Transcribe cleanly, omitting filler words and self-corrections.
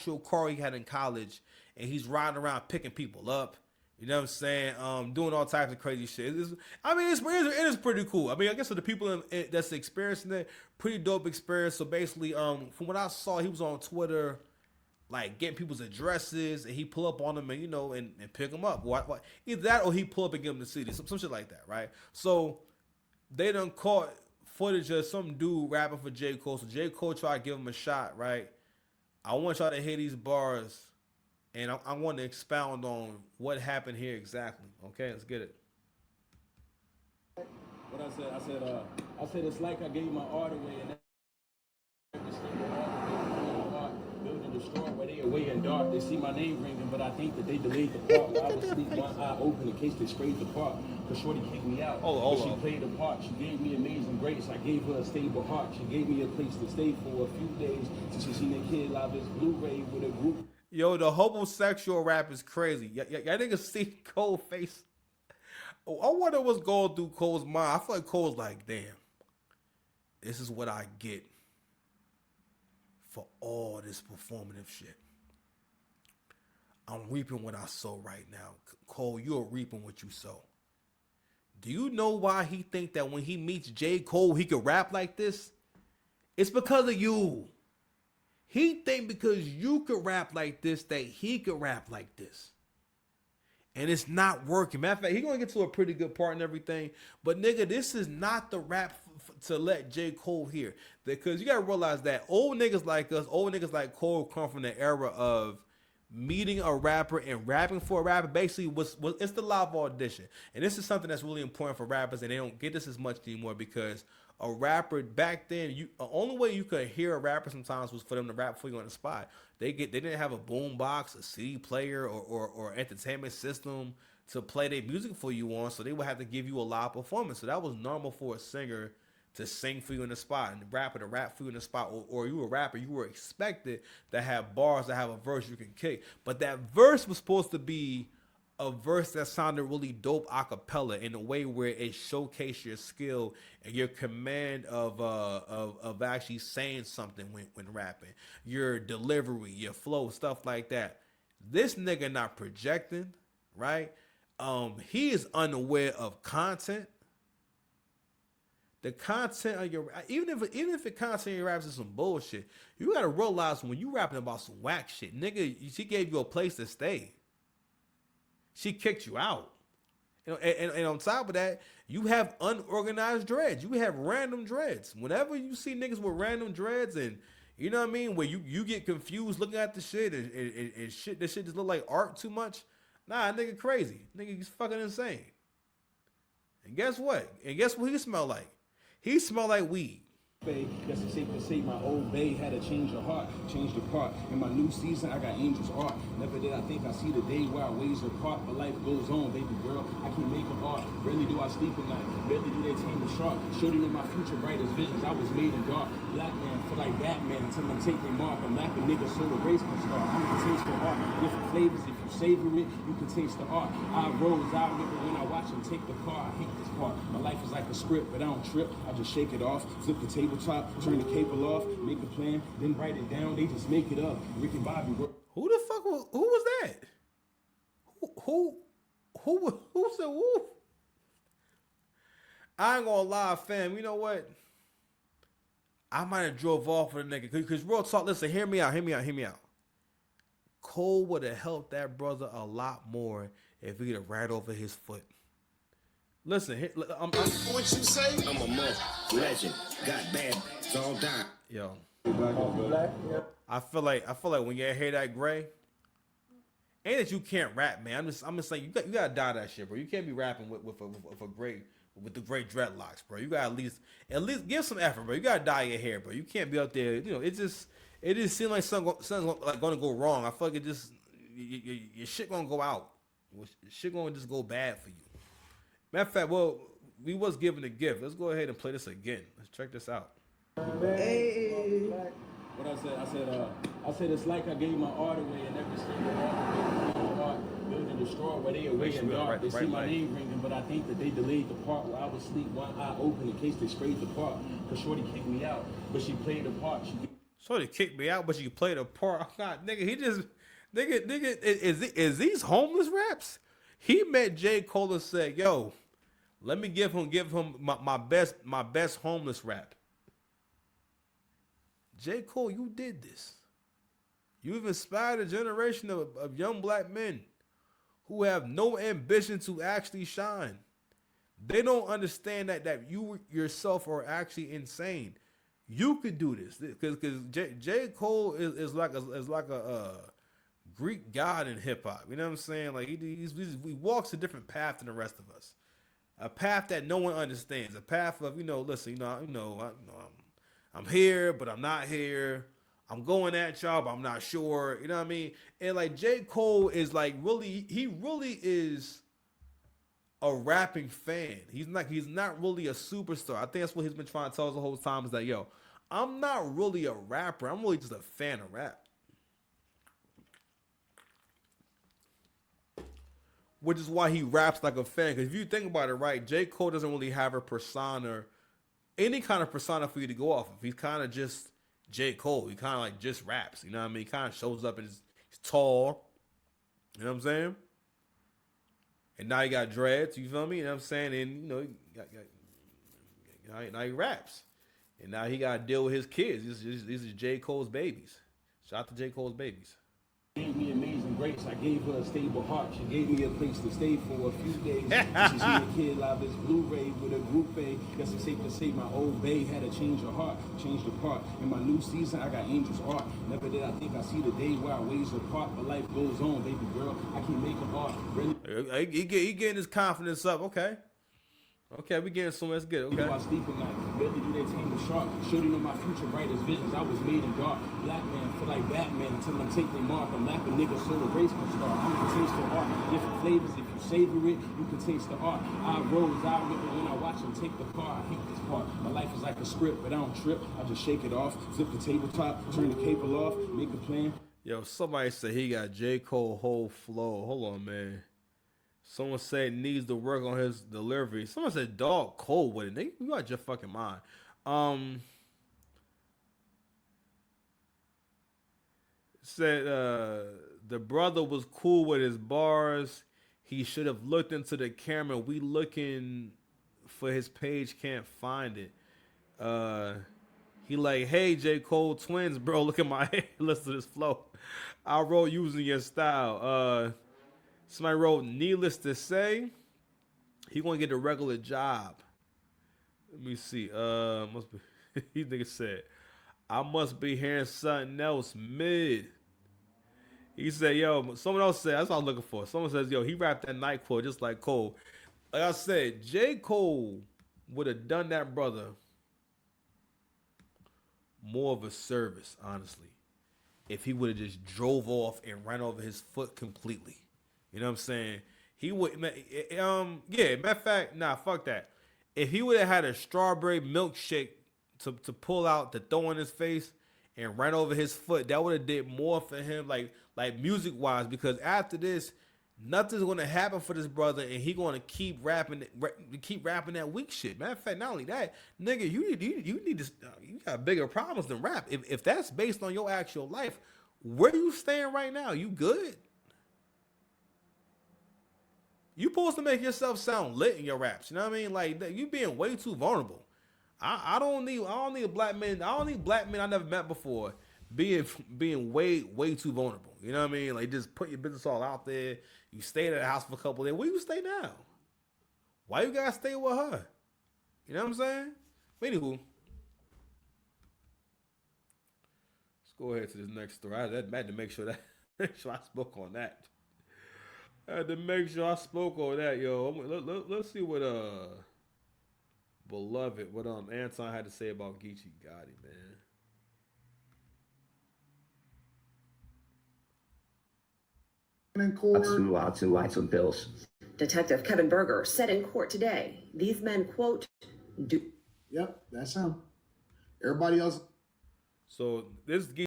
actual car he had in college, and he's riding around picking people up. You know what I'm saying? Doing all types of crazy shit. I mean, it is pretty cool. I mean, I guess for the people that's experiencing it, pretty dope experience. So basically, from what I saw, he was on Twitter, like getting people's addresses, and he pull up on them and and pick them up. Either that or he pull up and give them the city, some shit like that, right? So they done caught footage of some dude rapping for J. Cole. So J. Cole tried to give him a shot, right? I want y'all to hear these bars, and I want to expound on what happened here exactly. Okay, let's get it. What I said it's like I gave my art away and every single art build and destroy where they away in dark. They see my name ringing, but I think that they delayed the part. Where I was sleep, one eye open in case they sprayed the part. Cause Shorty kicked me out. But she played the part. She gave me amazing grace. I gave her a stable heart. She gave me a place to stay for a few days till she seen a kid live this Blu-ray with a group. Yo, the homosexual rap is crazy. Y'all niggas see Cole face. Oh, I wonder what's going through Cole's mind. I feel like Cole's like, damn, this is what I get for all this performative shit. I'm reaping what I sow right now. Cole, you're reaping what you sow. Do you know why he think that when he meets J. Cole, he could rap like this? It's because of you. He think because you could rap like this, that he could rap like this. And it's not working. Matter of fact, he gonna get to a pretty good part and everything. But nigga, this is not the rap to let J. Cole hear. Because you gotta realize that old niggas like us, old niggas like Cole come from the era of meeting a rapper and rapping for a rapper. Basically, it's the live audition. And this is something that's really important for rappers, and they don't get this as much anymore because a rapper back then, the only way you could hear a rapper sometimes was for them to rap for you on the spot. They didn't have a boom box, a CD player, or entertainment system to play their music for you on, so they would have to give you a live performance. So that was normal for a singer to sing for you in the spot and the rapper to rap for you in the spot, or you were a rapper, you were expected to have bars, to have a verse you can kick. But that verse was supposed to be a verse that sounded really dope a cappella in a way where it showcased your skill and your command of actually saying something when rapping, your delivery, your flow, stuff like that. This nigga not projecting, right? He is unaware of content. The content of your even if the content of your raps is some bullshit, you gotta realize when you rapping about some whack shit, nigga, she gave you a place to stay. She kicked you out. And on top of that, you have unorganized dreads. You have random dreads. Whenever you see niggas with random dreads and you know what I mean, where you get confused looking at the shit and shit, this shit just look like art too much. Nah, nigga crazy. Nigga, he's fucking insane. And guess what? And guess what he smell like? He smell like weed. Guess it's safe to say my old bae had to change her heart, change the part. In my new season, I got angels art. Never did I think I see the day where our ways apart, but life goes on, baby girl. I can make an art. Rarely do I sleep at night. Barely do they tame the shark. Shorty in my future brightest visions. I was made in dark. Black man, feel like Batman until I take their mark. I'm like a nigga, so the race can start. I'm gonna taste the art. Different flavors. If you savor it, you can taste the art. I rose. I remember when I watch him take the car. I hate this part. My life is like a script, but I don't trip. I just shake it off, flip the tabletop, turn the cable off, make a plan, then write it down. They just make it up. Rick and Bobby work. Who the fuck who was that? Who said woo? I ain't gonna lie, fam. You know what? I might have drove off with a nigga. Because real talk, listen, hear me out. Cole would have helped that brother a lot more if he could have ran over his foot. Listen, what you say? I'm a month legend. Got bad all down. Yo. Black, yeah. I feel like when you hear that Gray, ain't that you can't rap, man. I'm just saying you gotta die that shit, bro. You can't be rapping with a great with the great dreadlocks, bro. You gotta at least give some effort, bro. You gotta dye your hair, bro. You can't be out there, it just seems like something's like gonna go wrong. I feel like your shit gonna go out. Your shit gonna just go bad for you. Matter of fact, well, we was given a gift. Let's go ahead and play this again. Let's check this out. Hey. What I said it's like I gave my art away and every single art build and destroy where they away in dark. They see my name ringing, but I think that they delayed the part where I would sleep one eye open in case they sprayed the part. Cause Shorty kicked me out, but she played the part. Shorty kicked me out, but you played a part. God, nigga, he just, nigga, is these homeless raps? He met J. Cole and said, "Yo, let me give him my best homeless rap." J. Cole, you did this. You've inspired a generation of young black men who have no ambition to actually shine. They don't understand that you yourself are actually insane. You could do this because J. Cole is like a Greek god in hip hop. You know what I'm saying? Like he walks a different path than the rest of us, a path that no one understands. A path of listen, I'm here, but I'm not here. I'm going at y'all, but I'm not sure. You know what I mean? And like J. Cole is like he really is a rapping fan. He's not really a superstar. I think that's what he's been trying to tell us the whole time is that, yo, I'm not really a rapper. I'm really just a fan of rap. Which is why he raps like a fan. Because if you think about it, right, J. Cole doesn't really have a persona, any kind of persona for you to go off of. He's kind of just J. Cole. He kind of like just raps. You know what I mean? He kind of shows up and he's tall. You know what I'm saying? And now he got dreads, you feel me? You know what I'm saying? And, now he raps. And now he got to deal with his kids. These are J. Cole's babies. Shout out to J. Cole's babies. Gave me amazing grace. I gave her a stable heart. She gave me a place to stay for a few days. She see a kid live this Blu-ray with a group A. Guess it's safe to say my old bae had to change her heart, change the part. In my new season, I got Angel's art. Never did I think I see the day where our ways apart, but life goes on, baby girl. I can't make it art. Really? He getting his confidence up. Okay, we getting somewhere. That's good. Okay. While sleeping like barely do they tame the shark. Shorty know my future brightest visions. I was made in dark. Black man feel like Batman until I take their mark. I'm rapping niggas so the race can start. I'm gonna taste the art. Different flavors. If you savor it, you can taste the art. I rose, I remember when I watch them take the car. I hate this part. My life is like a script, but I don't trip. I just shake it off, flip the tabletop, turn the cable off, make a plan. Yo, somebody said he got J. Cole whole flow. Hold on, man. Someone said needs to work on his delivery. Someone said dog cold with it. Nigga, you got your fucking mind. Said the brother was cool with his bars. He should have looked into the camera. We looking for his page, can't find it. He like, hey, J. Cole twins, bro. Look at my head. Listen to this flow. I wrote using your style. Somebody wrote, needless to say, he gonna get a regular job. Let me see. Must be. He nigga said, I must be hearing something else mid. He said, yo, someone else said, that's what I'm looking for. Someone says, yo, he rapped that night quote just like Cole. Like I said, J. Cole would have done that brother more of a service, honestly, if he would have just drove off and ran over his foot completely. You know what I'm saying? He would, matter of fact, nah, fuck that. If he would have had a strawberry milkshake to pull out, to throw in his face and ran over his foot, that would have did more for him, like music wise. Because after this, nothing's gonna happen for this brother, and he gonna keep rapping that weak shit. Matter of fact, not only that, nigga, you need to, you got bigger problems than rap. If that's based on your actual life, where you staying right now? You good? You supposed to make yourself sound lit in your raps. You know what I mean? Like you being way too vulnerable. I don't need a black man. I don't need black men I never met before being way too vulnerable. You know what I mean? Like just put your business all out there. You stayed at the house for a couple of days. Where you stay now? Why you gotta stay with her? You know what I'm saying? Anywho, let's go ahead to this next story. I had to make sure I spoke on that. I had to make sure I spoke on that, yo. Let's see what Beloved, what Anton had to say about Geechee Gotti, man. In court. Lots of bills. Detective Kevin Berger said in court today, these men, quote, do. Yep, that's him. Everybody else. So this